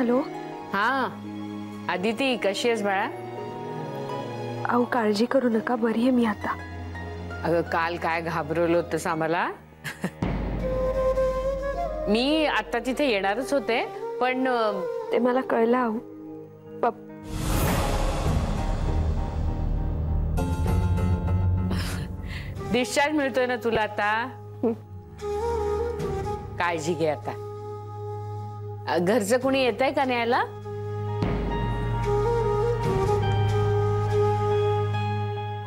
Hello. हा आदिती, कशी आहेस बाळा? अहो काळजी करू नका, बरी आहे मी आता. अगं काल काय घाबरवलं होतंस आम्हाला. मी आता तिथे येणारच होते पण ते मला कळलं. अहो डिस्चार्ज मिळतोय ना तुला आता. काळजी घे आता. घरचं कोणी येतंय का न्यायला?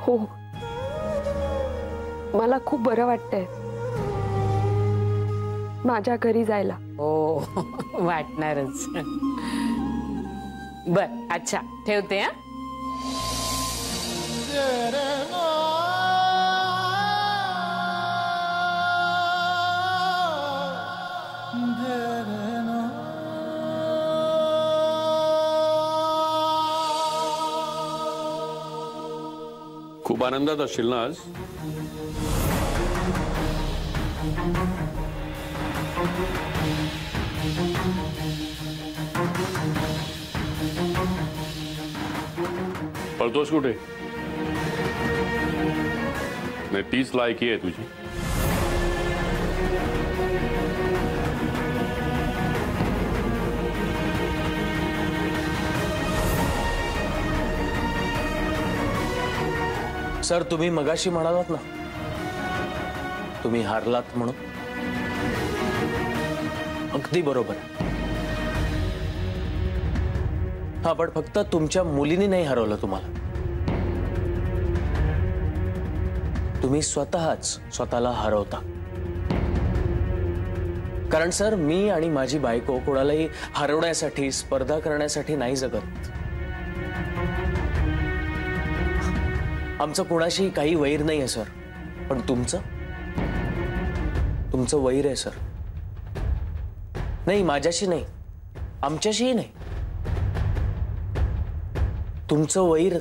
हो, मला खूप बरं वाटतंय माझ्या घरी जायला. हो वाटणारच. बर अच्छा, ठेवते. हा खूप आनंदात असशील ना आज? पळतोस कुठे? नाही, तीच लायकी आहे तुझी. सर, तुम्ही मगाशी म्हणालात ना तुम्ही हारलात म्हणून. अगदी बरोबर. हा, पण फक्त तुमच्या मुलीने नाही हरवलं तुम्हाला. तुम्ही स्वतःला हरवता. कारण सर, मी आणि माझी बायको कोणालाही हरवण्यासाठी, स्पर्धा करण्यासाठी नाही जगत. आमचं कोणाशी काही वैर नाही आहे सर, पण तुमचं वैर आहे सर. नाही, माझ्याशी नाही, आमच्याशीही नाही. तुमचं वैर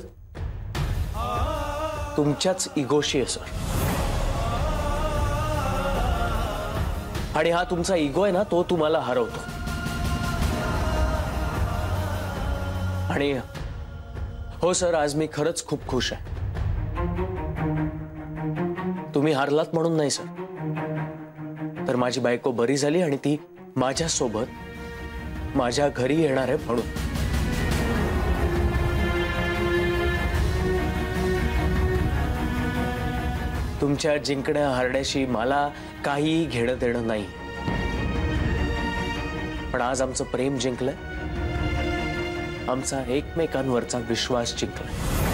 तुमच्याच इगोशी आहे सर. आणि हा तुमचा इगो आहे ना, तो तुम्हाला हरवतो. आणि हो सर, आज मी खरंच खूप खुश आहे. तुम्ही हारलात म्हणून नाही सर, तर माझी बायको बरी झाली आणि ती माझ्यासोबत माझ्या घरी येणार आहे म्हणून. तुमच्या जिंकण्या हारण्याशी मला काही घेणं देणं नाही. पण आज आमचं प्रेम जिंकलंय, आमचा एकमेकांवरचा विश्वास जिंकलाय.